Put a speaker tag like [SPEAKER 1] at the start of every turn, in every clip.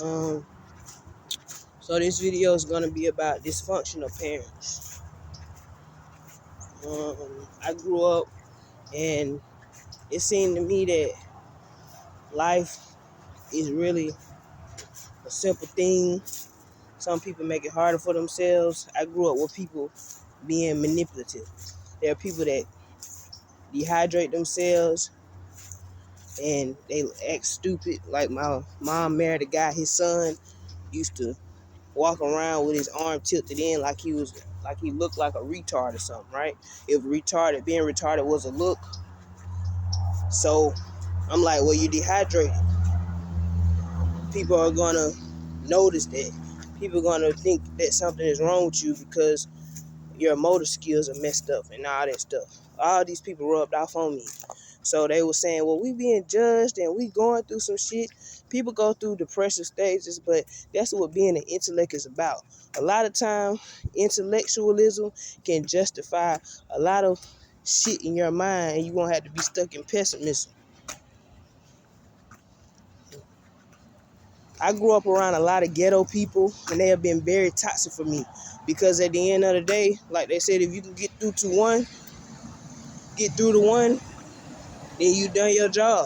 [SPEAKER 1] Um, so this video is gonna be about dysfunctional parents. I grew up, and it seemed to me that life is really a simple thing. Some people make it harder for themselves. I grew up with people being manipulative. There are people that dehydrate themselves and they act stupid. Like my mom married a guy, his son used to walk around with his arm tilted in like he looked like a retard or something, right? If being retarded was a look. So I'm like, well, you dehydrated. People are gonna notice that. People are gonna think that something is wrong with you because your motor skills are messed up and all that stuff. All these people rubbed off on me. So they were saying, well, we being judged and we going through some shit. People go through depressive stages, but that's what being an intellect is about. A lot of time, intellectualism can justify a lot of shit in your mind, and you won't have to be stuck in pessimism. I grew up around a lot of ghetto people, and they have been very toxic for me. Because at the end of the day, like they said, if you can get through to one, then you done your job.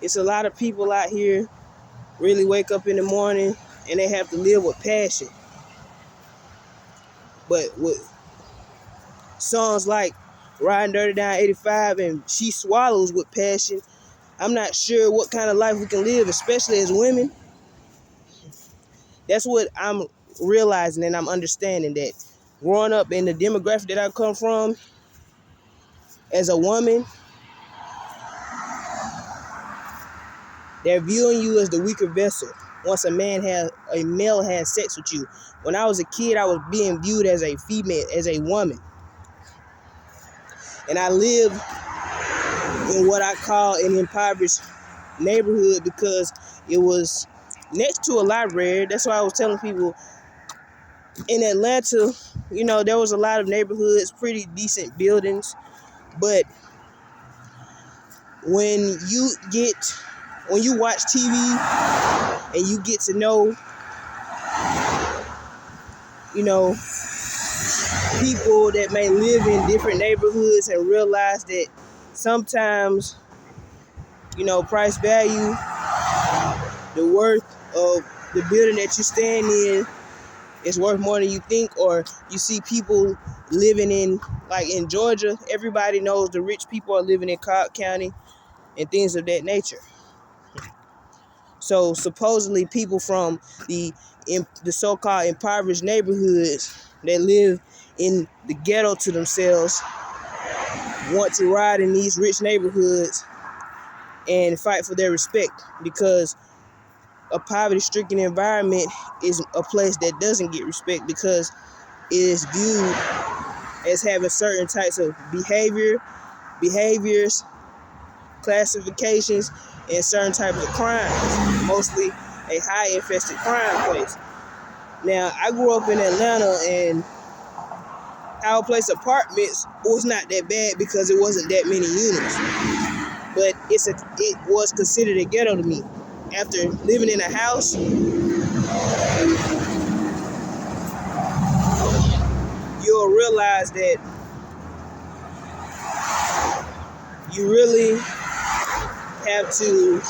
[SPEAKER 1] It's a lot of people out here really wake up in the morning and they have to live with passion. But with songs like Riding Dirty Down 85 and She Swallows with Passion, I'm not sure what kind of life we can live, especially as women. That's what I'm realizing, and I'm understanding that growing up in the demographic that I come from, as a woman, they're viewing you as the weaker vessel once a male has sex with you. When I was a kid, I was being viewed as a female, as a woman. And I lived in what I call an impoverished neighborhood because it was next to a library. That's why I was telling people in Atlanta, there was a lot of neighborhoods, pretty decent buildings. But when you watch TV and you get to know, people that may live in different neighborhoods and realize that sometimes, price value, the worth of the building that you stand in is worth more than you think. Or you see people living in Georgia, everybody knows the rich people are living in Cobb County and things of that nature. So supposedly people from the so-called impoverished neighborhoods that live in the ghetto to themselves want to ride in these rich neighborhoods and fight for their respect, because a poverty-stricken environment is a place that doesn't get respect because it is viewed as having certain types of behaviors, classifications, and certain types of crimes, mostly a high infested crime place. Now, I grew up in Atlanta, and our place apartments was not that bad because it wasn't that many units. But it was considered a ghetto to me. After living in a house, you'll realize that you really have to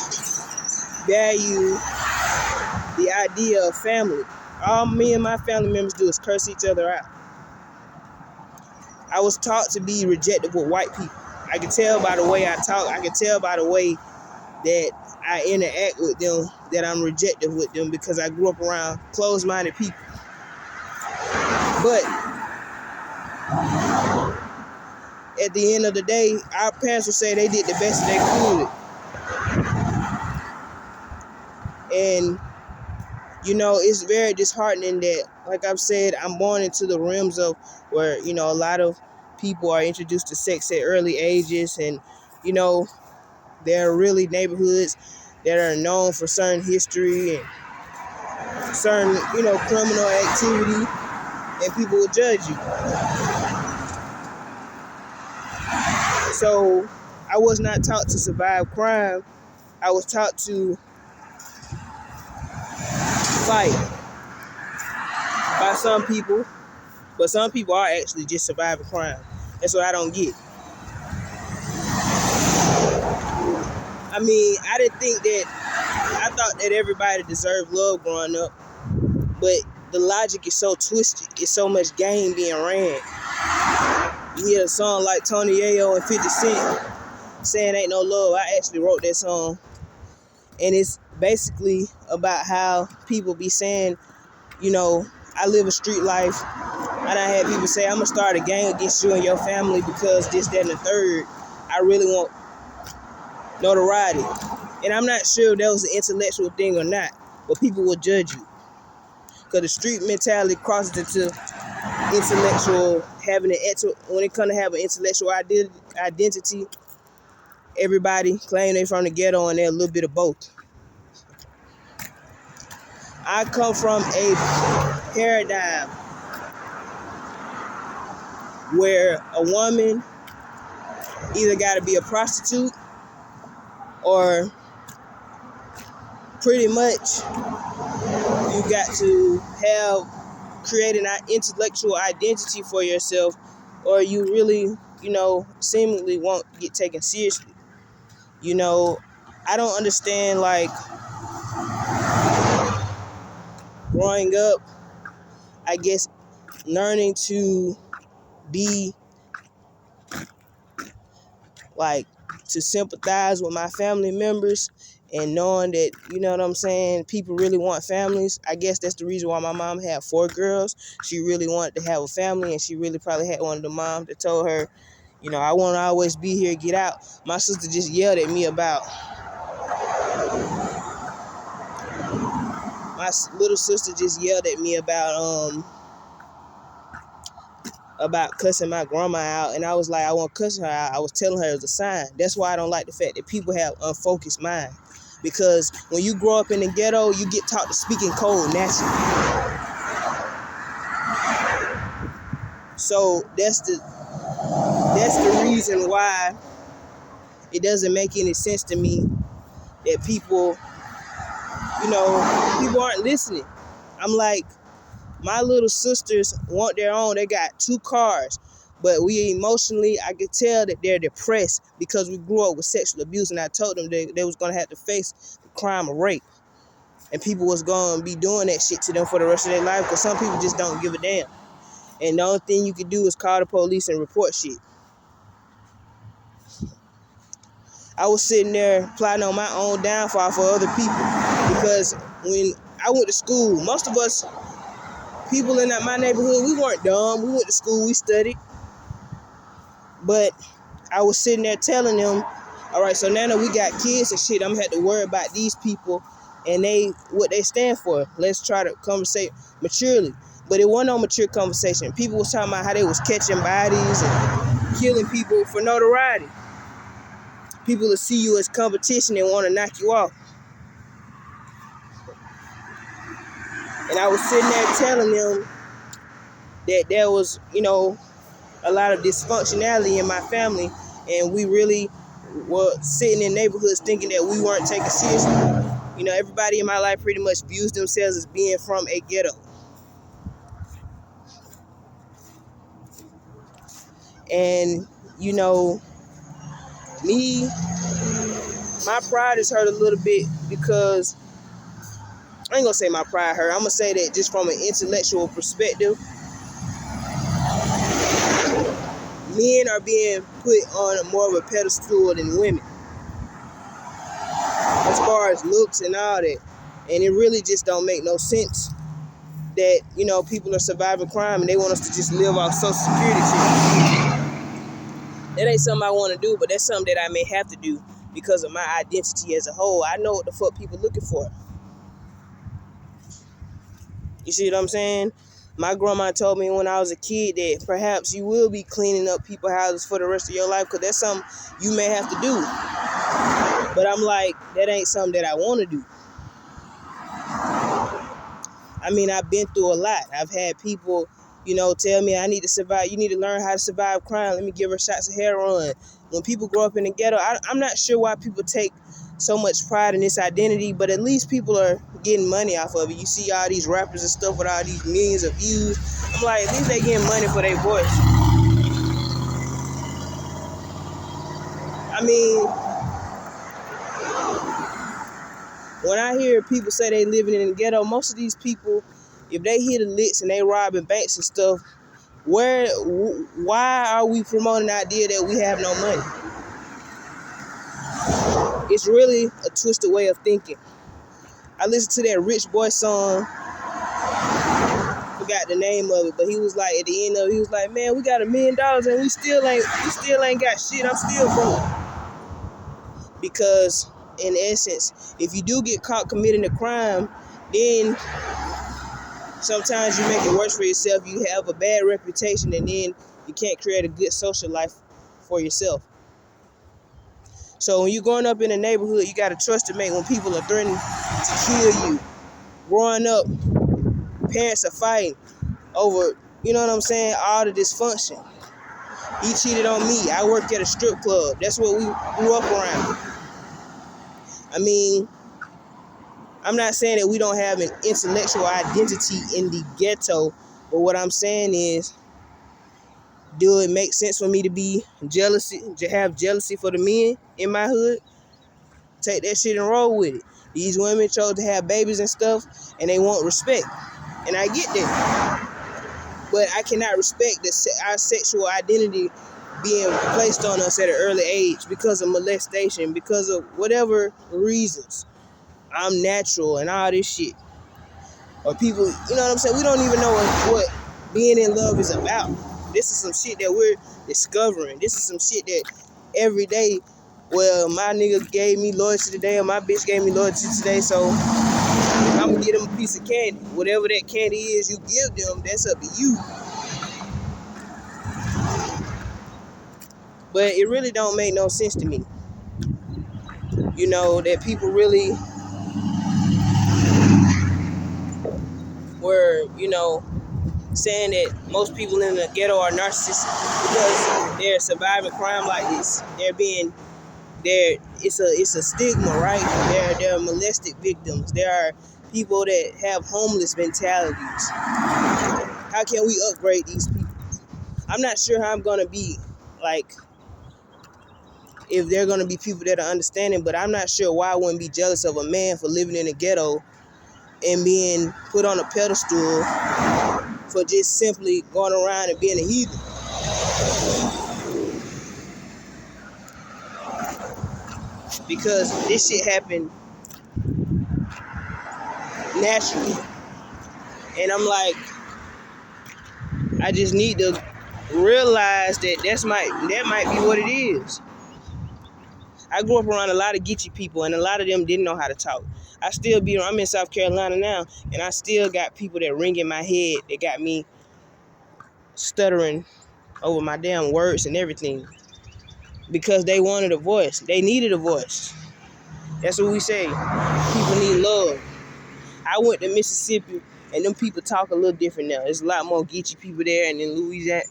[SPEAKER 1] value the idea of family. All me and my family members do is curse each other out. I was taught to be rejected with white people. I can tell by the way I talk. I can tell by the way that I interact with them that I'm rejected with them because I grew up around closed-minded people. But at the end of the day, our parents would say they did the best they could. And, it's very disheartening that, like I've said, I'm born into the realms of where, a lot of people are introduced to sex at early ages. And, there are really neighborhoods that are known for certain history and certain, criminal activity, and people will judge you. So I was not taught to survive crime. I was taught to fight by some people, but some people are actually just surviving crime. That's what I don't get. I mean, I thought that everybody deserved love growing up, but the logic is so twisted. It's so much game being ran. You hear a song like Tony Ayo and 50 Cent saying ain't no love. I actually wrote that song, and it's basically about how people be saying, I live a street life, and I had people say, I'm going to start a gang against you and your family because this, that, and the third. I really want notoriety. And I'm not sure if that was an intellectual thing or not, but people will judge you. Because the street mentality crosses into intellectual, when it comes to having intellectual identity, everybody claim they're from the ghetto and they're a little bit of both. I come from a paradigm where a woman either got to be a prostitute or pretty much you got to create an intellectual identity for yourself, or you really, seemingly won't get taken seriously. I don't understand, like, growing up, I guess, learning to be, like, to sympathize with my family members and knowing that, you know what I'm saying, people really want families. I guess that's the reason why my mom had 4 girls. She really wanted to have a family, and she really probably had one of the moms that told her, I want to always be here, get out. My sister just yelled at me about, my little sister just yelled at me about cussing my grandma out, and I was like, I won't cuss her out. I was telling her it was a sign. That's why I don't like the fact that people have unfocused mind. Because when you grow up in the ghetto, you get taught to speak in code naturally. So that's the reason why it doesn't make any sense to me that people aren't listening. I'm like, my little sisters want their own. They got 2 cars. But we emotionally, I could tell that they're depressed because we grew up with sexual abuse, and I told them they was going to have to face the crime of rape. And people was going to be doing that shit to them for the rest of their life, because some people just don't give a damn. And the only thing you can do is call the police and report shit. I was sitting there plotting on my own downfall for other people, because when I went to school, most of us people in my neighborhood, we weren't dumb. We went to school, we studied. But I was sitting there telling them, all right, so now that we got kids and shit, I'm going to have to worry about these people and what they stand for. Let's try to conversate maturely. But it wasn't no mature conversation. People was talking about how they was catching bodies and killing people for notoriety. People will see you as competition and want to knock you off. And I was sitting there telling them that there was, a lot of dysfunctionality in my family, and we really were sitting in neighborhoods thinking that we weren't taken seriously. Everybody in my life pretty much views themselves as being from a ghetto. And, me, my pride is hurt a little bit because, I ain't gonna say my pride hurt, I'm gonna say that just from an intellectual perspective, men are being put on more of a pedestal than women, as far as looks and all that. And it really just don't make no sense that, people are surviving crime and they want us to just live off Social Security shit. That ain't something I want to do, but that's something that I may have to do because of my identity as a whole. I know what the fuck people looking for. You see what I'm saying? My grandma told me when I was a kid that perhaps you will be cleaning up people's houses for the rest of your life, because that's something you may have to do. But I'm like, that ain't something that I want to do. I mean, I've been through a lot. I've had people, tell me I need to survive. You need to learn how to survive crime. Let me give her shots of heroin. When people grow up in the ghetto, I'm not sure why people take so much pride in this identity, but at least people are getting money off of it. You see all these rappers and stuff with all these millions of views. I'm like, at least they getting money for their voice. I mean, when I hear people say they living in the ghetto, most of these people, if they hit the licks and they robbing banks and stuff, why are we promoting the idea that we have no money? It's really a twisted way of thinking. I listened to that Rich Boy song, forgot the name of it, but he was like, at the end of it, he was like, man, we got $1 million and we still ain't got shit. I'm still broke. Because in essence, if you do get caught committing a crime, then sometimes you make it worse for yourself. You have a bad reputation, and then you can't create a good social life for yourself. So when you're growing up in a neighborhood, you got to trust to make when people are threatening to kill you. Growing up, parents are fighting over, you know what I'm saying, all the dysfunction. He cheated on me. I worked at a strip club. That's what we grew up around. I mean, I'm not saying that we don't have an intellectual identity in the ghetto, but what I'm saying is, do it make sense for me to be jealousy, to have jealousy for the men in my hood? Take that shit and roll with it. These women chose to have babies and stuff, and they want respect. And I get that. But I cannot respect our sexual identity being placed on us at an early age because of molestation, because of whatever reasons. I'm natural and all this shit. Or people, you know what I'm saying? We don't even know what being in love is about. This is some shit that we're discovering. This is some shit that every day, well, my nigga gave me loyalty today, or my bitch gave me loyalty today, so I'm gonna give them a piece of candy. Whatever that candy is you give them, that's up to you. But it really don't make no sense to me. You know, that people really were, you know, saying that most people in the ghetto are narcissists because they're surviving crime like this. It's a stigma, right? They're molested victims. There are people that have homeless mentalities. How can we upgrade these people? I'm not sure how I'm gonna be, like, if they're gonna be people that are understanding, but I'm not sure why I wouldn't be jealous of a man for living in the ghetto and being put on a pedestal for just simply going around and being a heathen. Because this shit happened naturally. And I'm like, I just need to realize that that might be what it is. I grew up around a lot of Geechee people, and a lot of them didn't know how to talk. I'm in South Carolina now, and I still got people that ring in my head that got me stuttering over my damn words and everything. Because they wanted a voice. They needed a voice. That's what we say. People need love. I went to Mississippi, and them people talk a little different now. There's a lot more Geechee people there, and in Louisiana,